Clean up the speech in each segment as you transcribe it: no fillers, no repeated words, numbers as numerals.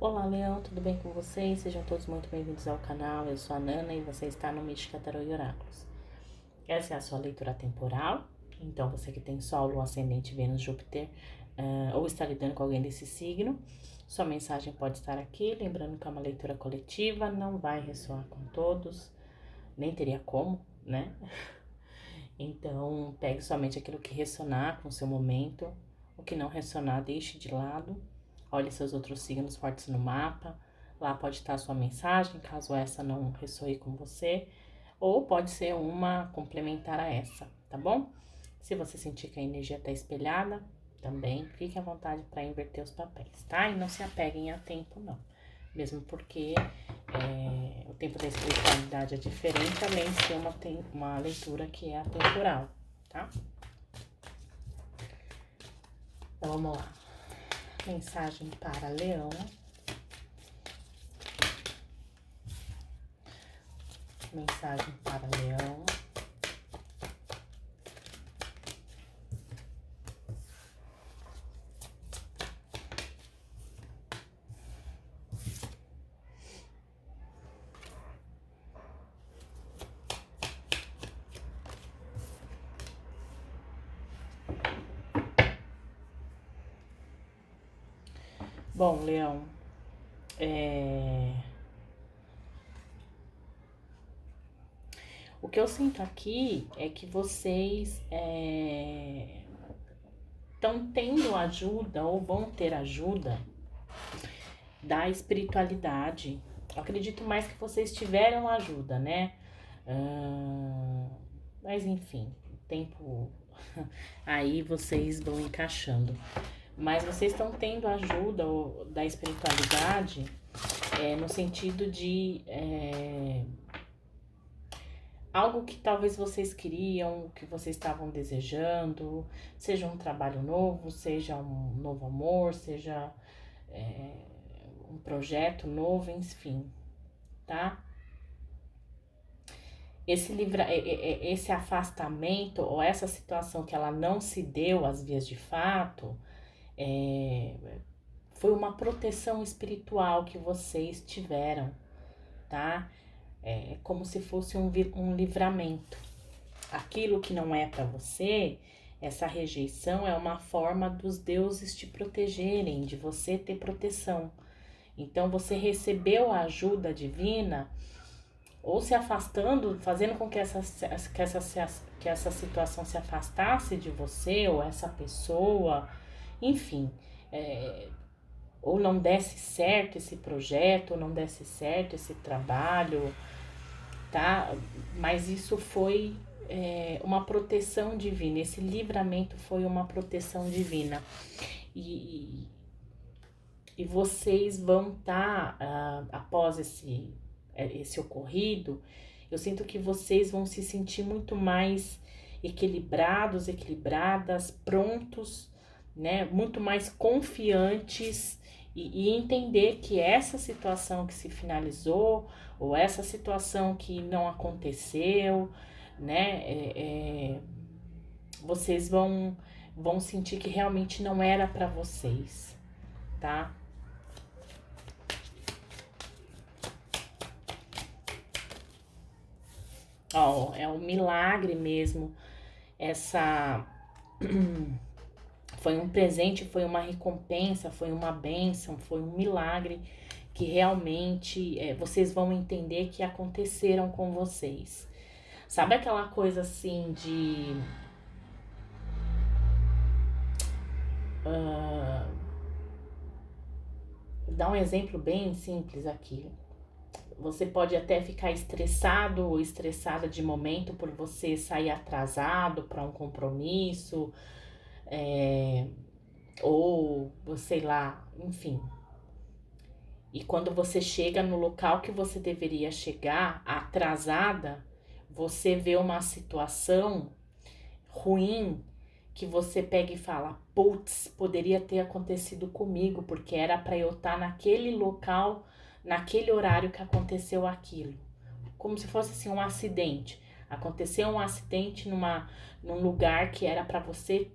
Olá, Leão, tudo bem com vocês? Sejam todos muito bem-vindos ao canal. Eu sou a Nana e você está no Mística Tarô e Oráculos. Essa é a sua leitura temporal. Então, você que tem Sol, Lua, Ascendente, Vênus, Júpiter, ou está lidando com alguém desse signo, sua mensagem pode estar aqui. Lembrando que é uma leitura coletiva, não vai ressoar com todos, nem teria como, né? Então, pegue somente aquilo que ressonar com o seu momento. O que não ressonar, deixe de lado. Olhe seus outros signos fortes no mapa. Lá pode estar a sua mensagem, caso essa não ressoe com você. Ou pode ser uma complementar a essa, tá bom? Se você sentir que a energia está espelhada, também fique à vontade para inverter os papéis, tá? E não se apeguem a tempo, não. Mesmo porque o tempo da espiritualidade é diferente, além de ser uma leitura que é atemporal, tá? Então vamos lá. Mensagem para Leão. Mensagem para Leão. Bom, Leão, o que eu sinto aqui é que vocês estão tendo ajuda ou vão ter ajuda da espiritualidade. Eu acredito mais que vocês tiveram ajuda, né? Mas enfim, o tempo aí vocês vão encaixando. Mas vocês estão tendo ajuda da espiritualidade no sentido de algo que talvez vocês queriam, que vocês estavam desejando, seja um trabalho novo, seja um novo amor, seja um projeto novo, enfim, tá? Esse afastamento ou essa situação que ela não se deu às vias de fato, foi uma proteção espiritual que vocês tiveram, tá? É como se fosse um livramento. Aquilo que não é para você, essa rejeição é uma forma dos deuses te protegerem, de você ter proteção. Então você recebeu a ajuda divina, ou se afastando, fazendo com que essa situação se afastasse de você, ou essa pessoa, enfim, ou não desse certo esse projeto, ou não desse certo esse trabalho, tá? Mas isso foi uma proteção divina, esse livramento foi uma proteção divina. E vocês vão estar, após esse ocorrido, eu sinto que vocês vão se sentir muito mais equilibrados, equilibradas, prontos, né? Muito mais confiantes e entender que essa situação que se finalizou ou essa situação que não aconteceu, né? Vocês vão sentir que realmente não era para vocês, tá? Ó, é um milagre mesmo. Essa foi um presente, foi uma recompensa, foi uma bênção, foi um milagre que realmente vocês vão entender que aconteceram com vocês. Sabe aquela coisa assim de dar um exemplo bem simples aqui. Você pode até ficar estressado ou estressada de momento por você sair atrasado para um compromisso, ou sei lá, enfim. E quando você chega no local que você deveria chegar, atrasada, você vê uma situação ruim que você pega e fala: putz, poderia ter acontecido comigo, porque era para eu estar naquele local, naquele horário que aconteceu aquilo. Como se fosse assim um acidente. Aconteceu um acidente num lugar que era para você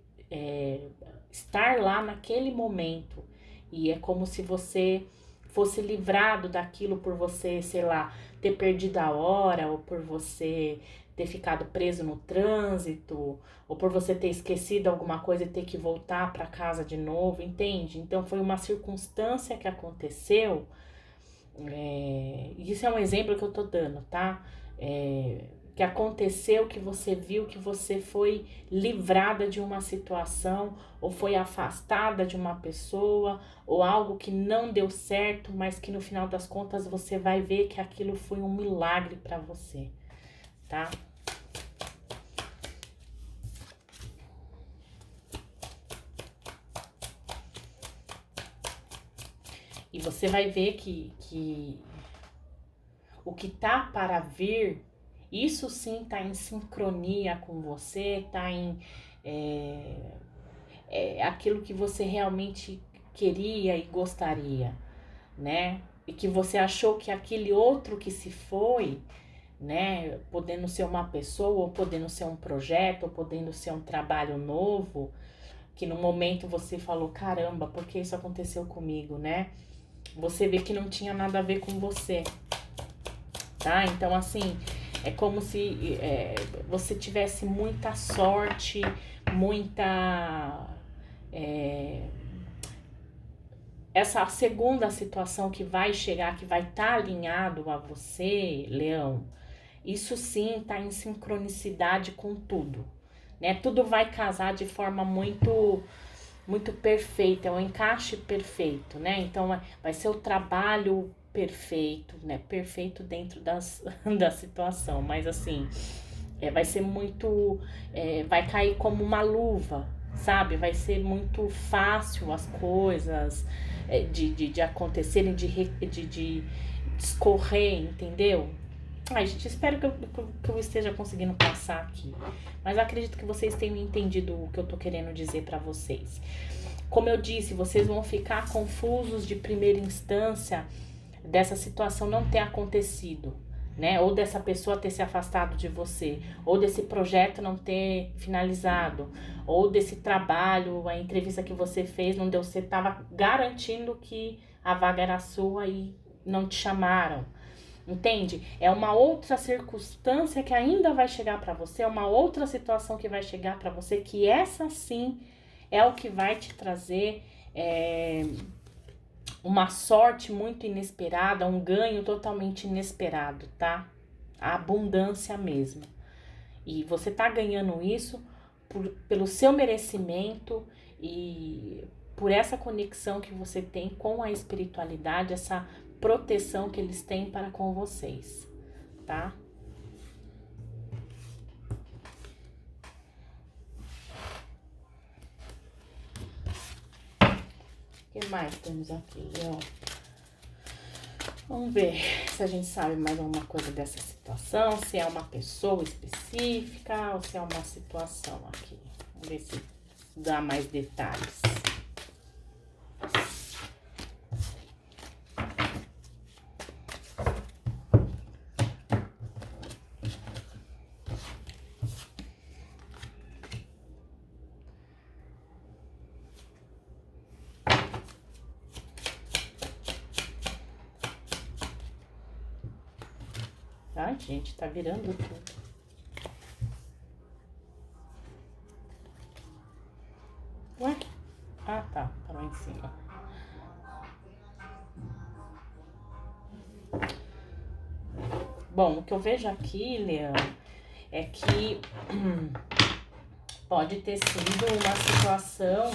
estar lá naquele momento. E é como se você fosse livrado daquilo por você, sei lá, ter perdido a hora, ou por você ter ficado preso no trânsito, ou por você ter esquecido alguma coisa e ter que voltar para casa de novo, entende? Então foi uma circunstância que aconteceu, isso é um exemplo que eu tô dando, tá? Que aconteceu, que você viu, que você foi livrada de uma situação, ou foi afastada de uma pessoa, ou algo que não deu certo, mas que no final das contas você vai ver que aquilo foi um milagre para você, tá? E você vai ver que o que tá para vir, isso sim tá em sincronia com você, tá em aquilo que você realmente queria e gostaria, né? E que você achou que aquele outro que se foi, né? Podendo ser uma pessoa, ou podendo ser um projeto, ou podendo ser um trabalho novo, que no momento você falou, caramba, por que isso aconteceu comigo, né? Você vê que não tinha nada a ver com você, tá? Então, assim, é como se você tivesse muita sorte, muita. Essa segunda situação que vai chegar, que vai estar alinhado a você, Leão, isso sim tá em sincronicidade com tudo, né? Tudo vai casar de forma muito perfeita, é um encaixe perfeito, né? Então vai ser o trabalho perfeito, né? Perfeito dentro da situação, mas assim, vai ser muito, vai cair como uma luva, sabe? Vai ser muito fácil as coisas de acontecerem, de escorrer, entendeu? Ai, gente, espero que eu esteja conseguindo passar aqui. Mas eu acredito que vocês tenham entendido o que eu tô querendo dizer pra vocês. Como eu disse, vocês vão ficar confusos de primeira instância dessa situação não ter acontecido, né? Ou dessa pessoa ter se afastado de você, ou desse projeto não ter finalizado, ou desse trabalho, a entrevista que você fez não deu certo, tava garantindo que a vaga era sua e não te chamaram. Entende? É uma outra circunstância que ainda vai chegar para você, é uma outra situação que vai chegar para você, que essa sim é o que vai te trazer uma sorte muito inesperada, um ganho totalmente inesperado, tá? A abundância mesmo. E você tá ganhando isso pelo seu merecimento e por essa conexão que você tem com a espiritualidade, essa proteção que eles têm para com vocês, tá? O que mais temos aqui, Leão? Vamos ver se a gente sabe mais alguma coisa dessa situação, se é uma pessoa específica ou se é uma situação aqui. Vamos ver se dá mais detalhes. Ai, gente, tá virando tudo. Ué? Ah, tá. Tá lá em cima. Bom, o que eu vejo aqui, Leão, é que pode ter sido uma situação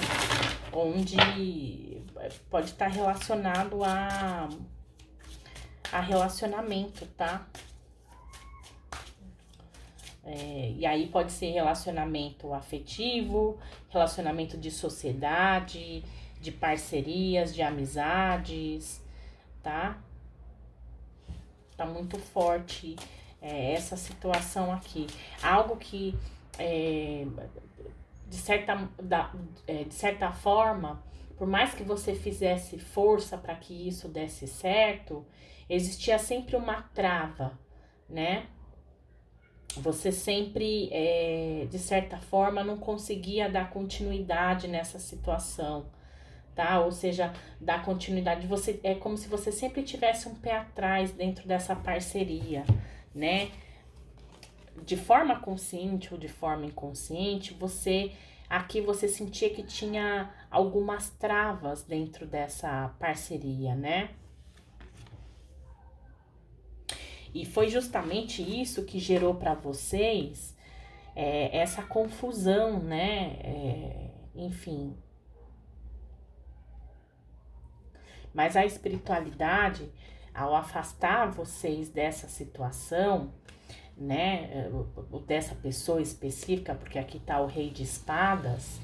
onde pode estar relacionado a relacionamento, tá? E aí pode ser relacionamento afetivo, relacionamento de sociedade, de parcerias, de amizades, tá? Tá muito forte essa situação aqui. Algo que, de certa forma, por mais que você fizesse força para que isso desse certo, existia sempre uma trava, né? Você sempre, de certa forma, não conseguia dar continuidade nessa situação, tá? Ou seja, dar continuidade. Você, é como se você sempre tivesse um pé atrás dentro dessa parceria, né? De forma consciente ou de forma inconsciente, você sentia que tinha algumas travas dentro dessa parceria, né? E foi justamente isso que gerou para vocês essa confusão, né? Enfim. Mas a espiritualidade, ao afastar vocês dessa situação, né? Dessa pessoa específica, porque aqui tá o Rei de Espadas,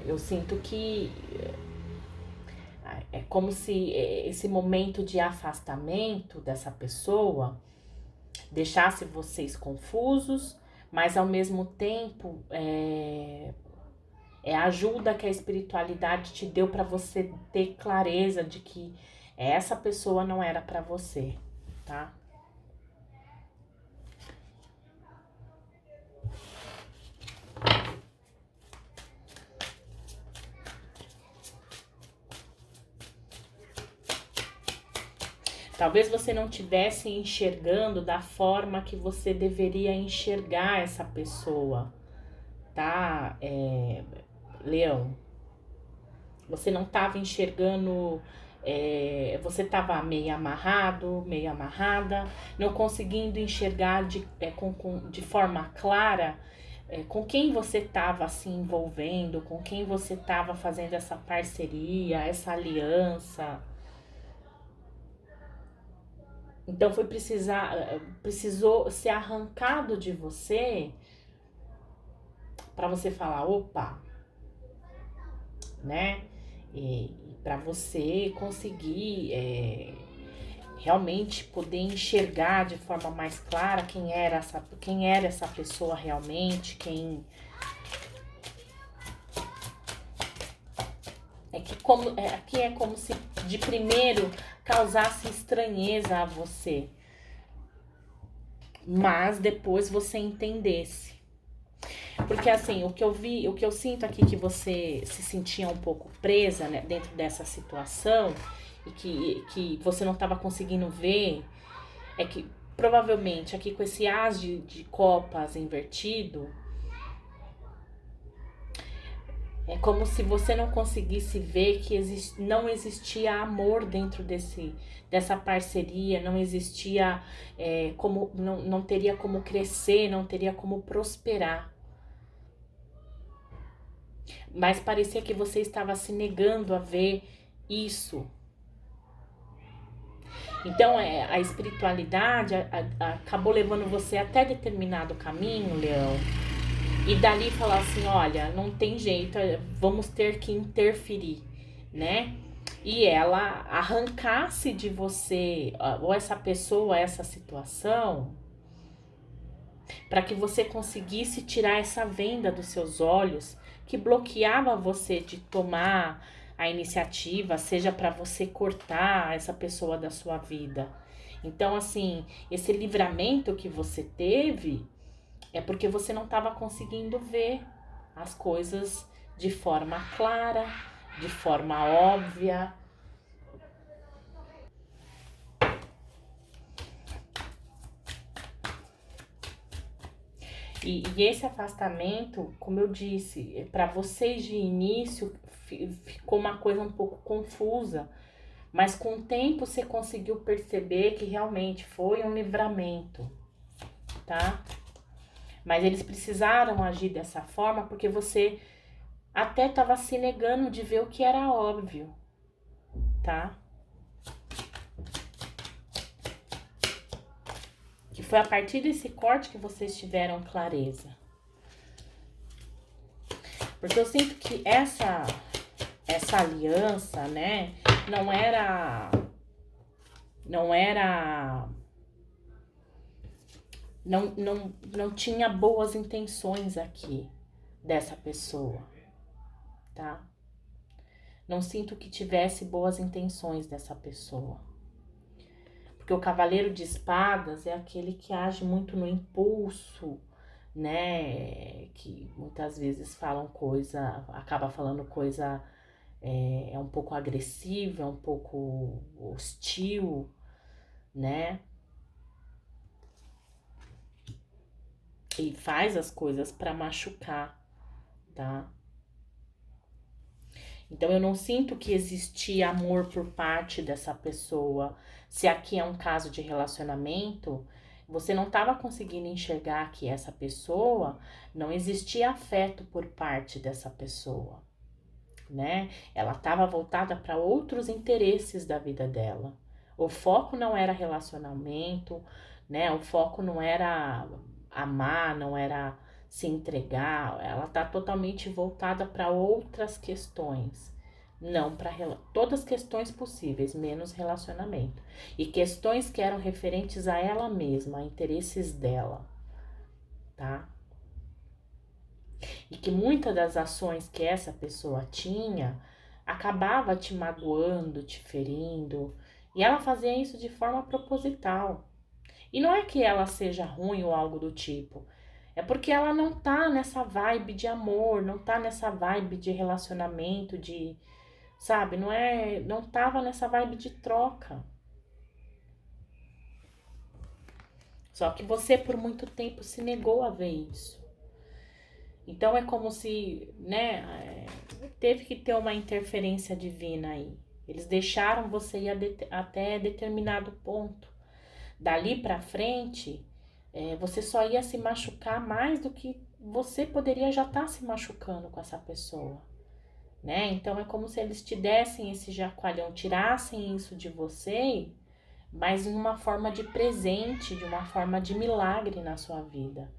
eu sinto que é como se esse momento de afastamento dessa pessoa deixasse vocês confusos, mas ao mesmo tempo é a ajuda que a espiritualidade te deu para você ter clareza de que essa pessoa não era para você, tá? Talvez você não estivesse enxergando da forma que você deveria enxergar essa pessoa, tá, Leão? Você não estava enxergando, você estava meio amarrado, meio amarrada, não conseguindo enxergar de forma clara com quem você estava se envolvendo, com quem você estava fazendo essa parceria, essa aliança. Então precisou ser arrancado de você para você falar, opa, né? E para você conseguir realmente poder enxergar de forma mais clara quem era essa pessoa realmente, aqui é como se de primeiro causasse estranheza a você, mas depois você entendesse. Porque assim, o que eu sinto aqui que você se sentia um pouco presa, né, dentro dessa situação e que você não estava conseguindo ver, é que provavelmente aqui com esse as de copas invertido, é como se você não conseguisse ver que não existia amor dentro dessa parceria, não existia não teria como crescer, não teria como prosperar. Mas parecia que você estava se negando a ver isso. Então, a espiritualidade acabou levando você até determinado caminho, Leão. E dali falar assim, olha, não tem jeito, vamos ter que interferir, né? E ela arrancasse de você, ou essa pessoa, essa situação, para que você conseguisse tirar essa venda dos seus olhos que bloqueava você de tomar a iniciativa, seja para você cortar essa pessoa da sua vida. Então, assim, esse livramento que você teve é porque você não estava conseguindo ver as coisas de forma clara, de forma óbvia. E esse afastamento, como eu disse, para vocês de início ficou uma coisa um pouco confusa, mas com o tempo você conseguiu perceber que realmente foi um livramento, tá? Mas eles precisaram agir dessa forma porque você até estava se negando de ver o que era óbvio, tá? Que foi a partir desse corte que vocês tiveram clareza. Porque eu sinto que essa aliança, né, não tinha boas intenções aqui dessa pessoa, tá? Não sinto que tivesse boas intenções dessa pessoa. Porque o cavaleiro de espadas é aquele que age muito no impulso, né? Que muitas vezes acaba falando coisa é um pouco agressivo, é um pouco hostil, né? E faz as coisas para machucar, tá? Então eu não sinto que existia amor por parte dessa pessoa. Se aqui é um caso de relacionamento, você não estava conseguindo enxergar que essa pessoa não existia afeto por parte dessa pessoa, né? Ela estava voltada para outros interesses da vida dela. O foco não era relacionamento, né? O foco não era amar, não era se entregar. Ela tá totalmente voltada para outras questões. Não para todas as questões possíveis, menos relacionamento. E questões que eram referentes a ela mesma, a interesses dela, tá? E que muitas das ações que essa pessoa tinha acabava te magoando, te ferindo, e ela fazia isso de forma proposital. E não é que ela seja ruim ou algo do tipo, é porque ela não tá nessa vibe de amor, não tá nessa vibe de relacionamento, de, sabe, não tava nessa vibe de troca. Só que você por muito tempo se negou a ver isso. Então é como se, né, teve que ter uma interferência divina aí. Eles deixaram você ir até determinado ponto. Dali pra frente, você só ia se machucar mais do que você poderia já estar se machucando com essa pessoa, né? Então é como se eles te dessem esse chacoalhão, tirassem isso de você, mas em uma forma de presente, de uma forma de milagre na sua vida.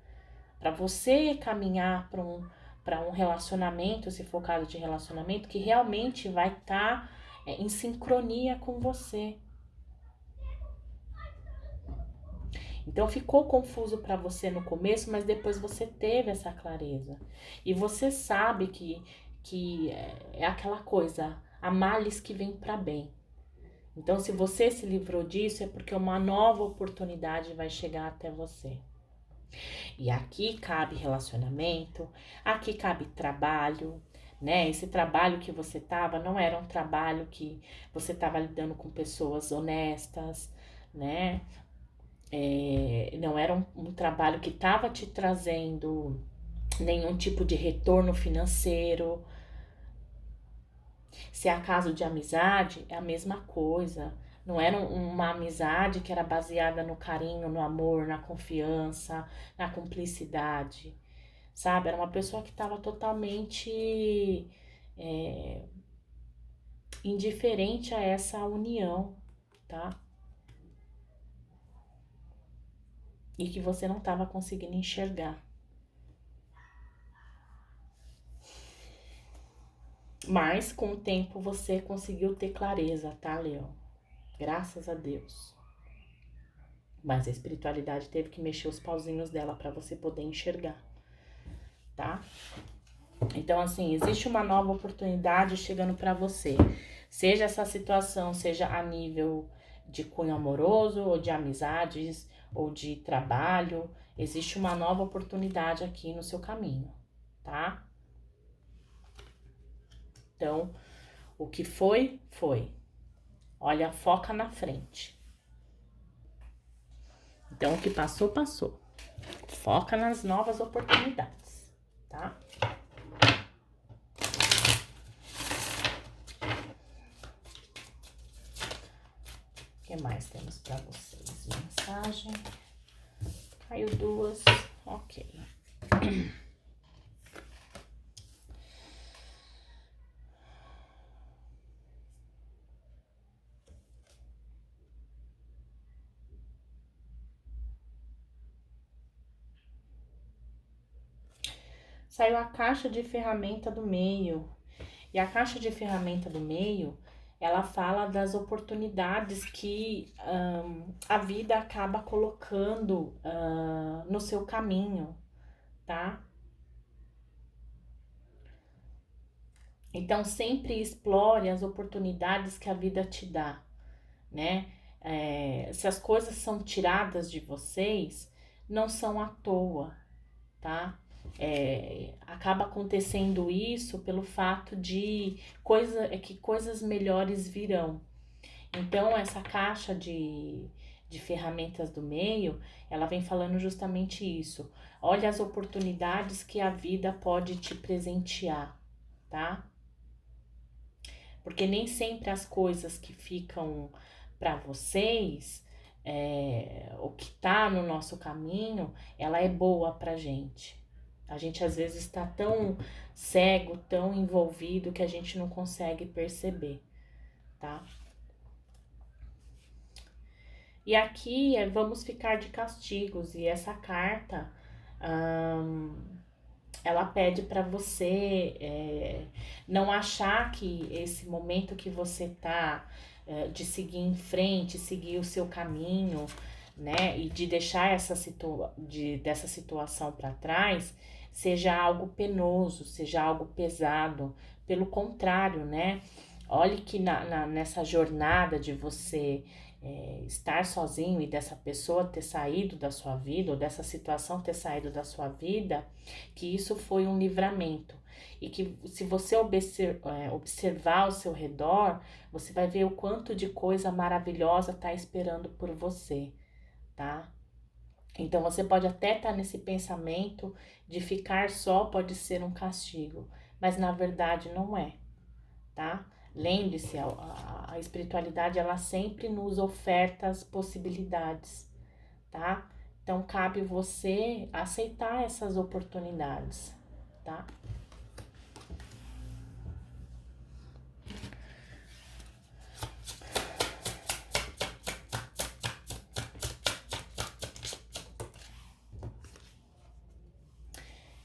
Para você caminhar para um relacionamento, se for caso de relacionamento, que realmente vai estar em sincronia com você. Então ficou confuso para você no começo, mas depois você teve essa clareza. E você sabe que é aquela coisa, há males que vem para bem. Então, se você se livrou disso, é porque uma nova oportunidade vai chegar até você. E aqui cabe relacionamento, aqui cabe trabalho, né? Esse trabalho que você tava não era um trabalho que você tava lidando com pessoas honestas, né? Não era um trabalho que tava te trazendo nenhum tipo de retorno financeiro. Se é caso de amizade, é a mesma coisa. Não era uma amizade que era baseada no carinho, no amor, na confiança, na cumplicidade, sabe? Era uma pessoa que estava totalmente é, indiferente a essa união, tá? E que você não estava conseguindo enxergar. Mas com o tempo você conseguiu ter clareza, tá, Leão? Graças a Deus. Mas a espiritualidade teve que mexer os pauzinhos dela para você poder enxergar, tá? Então, assim, existe uma nova oportunidade chegando para você. Seja essa situação, seja a nível de cunho amoroso, ou de amizades, ou de trabalho, existe uma nova oportunidade aqui no seu caminho, tá? Então, o que foi, foi. Olha, foca na frente. Então, o que passou, passou. Foca nas novas oportunidades, tá? O que mais temos para vocês? Mensagem. Caiu duas. Ok. Saiu a caixa de ferramenta do meio. E a caixa de ferramenta do meio, ela fala das oportunidades que a vida acaba colocando no seu caminho, tá? Então, sempre explore as oportunidades que a vida te dá, né? Se as coisas são tiradas de vocês, não são à toa, tá? acaba acontecendo isso pelo fato de que coisas melhores virão. Então, essa caixa de ferramentas do meio, ela vem falando justamente isso. Olha as oportunidades que a vida pode te presentear, tá? Porque nem sempre as coisas que ficam para vocês, o que tá no nosso caminho, ela é boa pra gente. A gente às vezes está tão cego, tão envolvido que a gente não consegue perceber, tá? E aqui vamos ficar de castigos, e essa carta ela pede para você não achar que esse momento que você tá de seguir em frente, seguir o seu caminho, né, e de deixar dessa situação para trás, seja algo penoso, seja algo pesado. Pelo contrário, né? Olhe que nessa jornada de você estar sozinho e dessa pessoa ter saído da sua vida, ou dessa situação ter saído da sua vida, que isso foi um livramento. E que se você observar ao seu redor, você vai ver o quanto de coisa maravilhosa está esperando por você, tá? Então você pode até estar nesse pensamento de ficar só pode ser um castigo, mas na verdade não é, tá? Lembre-se, a espiritualidade ela sempre nos oferta as possibilidades, tá? Então cabe você aceitar essas oportunidades, tá?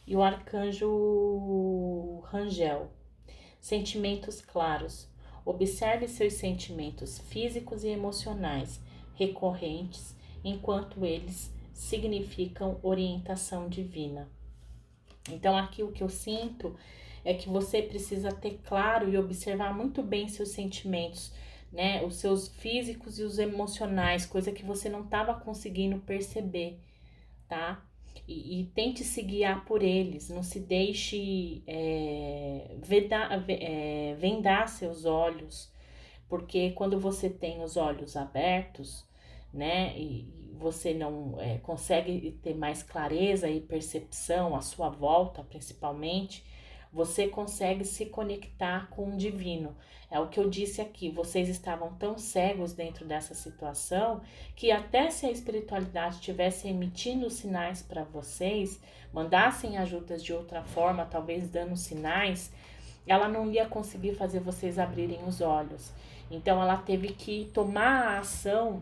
E o arcanjo Rangel. Sentimentos claros. Observe seus sentimentos físicos e emocionais recorrentes enquanto eles significam orientação divina. Então, aqui o que eu sinto é que você precisa ter claro e observar muito bem seus sentimentos, né? Os seus físicos e os emocionais, coisa que você não estava conseguindo perceber, tá? E tente se guiar por eles, não se deixe vendar seus olhos, porque quando você tem os olhos abertos, né, e você não consegue ter mais clareza e percepção à sua volta, principalmente, você consegue se conectar com o divino. É o que eu disse aqui, vocês estavam tão cegos dentro dessa situação que até se a espiritualidade estivesse emitindo sinais para vocês, mandassem ajudas de outra forma, talvez dando sinais, ela não ia conseguir fazer vocês abrirem os olhos. Então ela teve que tomar a ação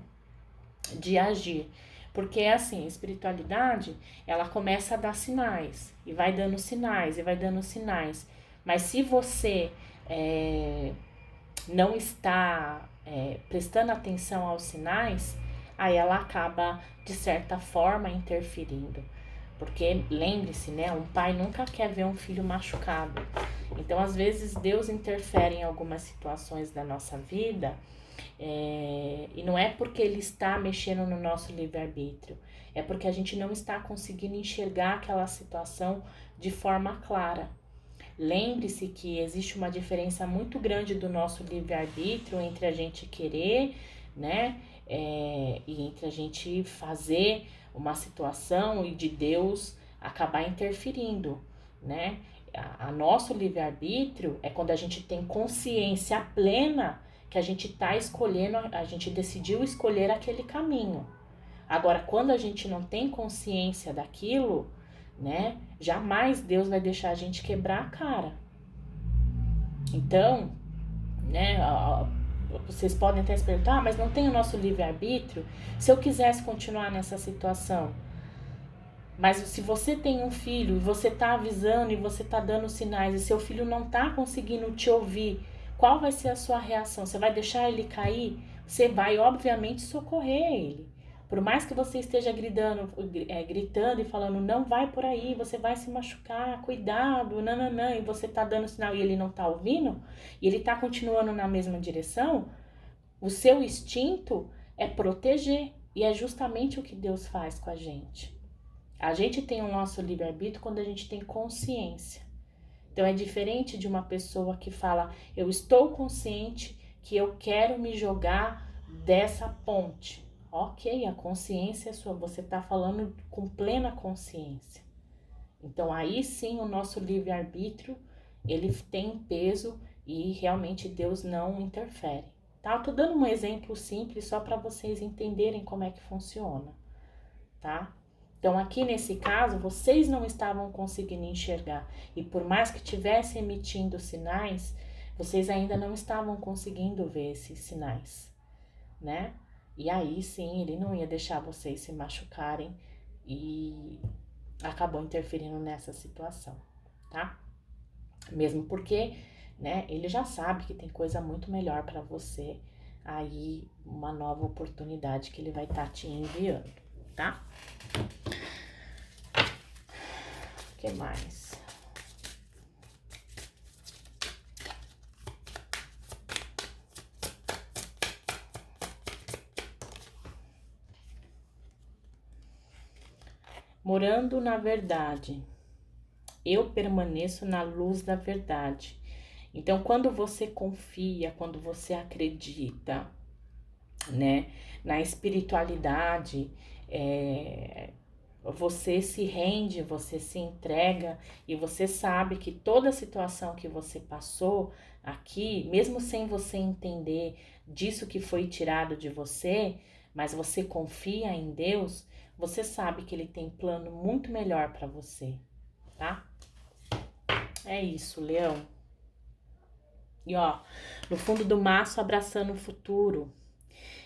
de agir. Porque é assim, a espiritualidade, ela começa a dar sinais, e vai dando sinais, e vai dando sinais. Mas se você não está prestando atenção aos sinais, aí ela acaba, de certa forma, interferindo. Porque lembre-se, né? Um pai nunca quer ver um filho machucado. Então, às vezes, Deus interfere em algumas situações da nossa vida e não é porque Ele está mexendo no nosso livre-arbítrio, é porque a gente não está conseguindo enxergar aquela situação de forma clara. Lembre-se que existe uma diferença muito grande do nosso livre-arbítrio entre a gente querer, né? E entre a gente fazer uma situação e de Deus acabar interferindo, né? A nosso livre-arbítrio é quando a gente tem consciência plena que a gente tá escolhendo, a gente decidiu escolher aquele caminho. Agora, quando a gente não tem consciência daquilo, né? Jamais Deus vai deixar a gente quebrar a cara. Então, né? Vocês podem até se perguntar, mas não tem o nosso livre-arbítrio? Se eu quisesse continuar nessa situação, mas se você tem um filho e você tá avisando e você tá dando sinais e seu filho não tá conseguindo te ouvir, qual vai ser a sua reação? Você vai deixar ele cair? Você vai, obviamente, socorrer ele. Por mais que você esteja gritando e falando, não vai por aí, você vai se machucar, cuidado, nananã, e você tá dando sinal e ele não tá ouvindo, e ele tá continuando na mesma direção, o seu instinto é proteger. E é justamente o que Deus faz com a gente. A gente tem o nosso livre-arbítrio quando a gente tem consciência. Então é diferente de uma pessoa que fala, eu estou consciente que eu quero me jogar dessa ponte. Ok, a consciência é sua, você está falando com plena consciência. Então aí sim o nosso livre-arbítrio, ele tem peso e realmente Deus não interfere. Tá? Eu tô dando um exemplo simples só para vocês entenderem como é que funciona, tá? Então aqui nesse caso, vocês não estavam conseguindo enxergar e por mais que estivesse emitindo sinais, vocês ainda não estavam conseguindo ver esses sinais, né? E aí sim, ele não ia deixar vocês se machucarem e acabou interferindo nessa situação, tá? Mesmo porque, né, ele já sabe que tem coisa muito melhor para você, aí uma nova oportunidade que ele vai estar te enviando, tá? O que mais? Morando na verdade, eu permaneço na luz da verdade. Então, quando você confia, quando você acredita, né, na espiritualidade, você se rende, você se entrega e você sabe que toda a situação que você passou aqui, mesmo sem você entender disso que foi tirado de você, mas você confia em Deus, você sabe que Ele tem plano muito melhor para você, tá? É isso, Leão. E ó, no fundo do maço, abraçando o futuro.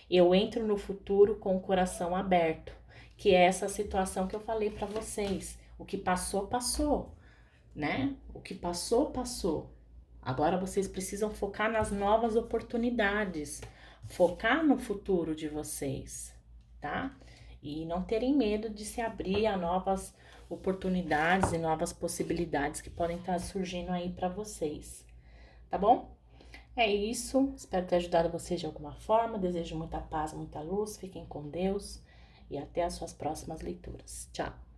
Eu entro no futuro com o coração aberto, que é essa situação que eu falei para vocês. O que passou, passou, né? O que passou, passou. Agora vocês precisam focar nas novas oportunidades, focar no futuro de vocês, tá? E não terem medo de se abrir a novas oportunidades e novas possibilidades que podem estar surgindo aí para vocês, tá bom? É isso, espero ter ajudado vocês de alguma forma. Desejo muita paz, muita luz. Fiquem com Deus e até as suas próximas leituras. Tchau!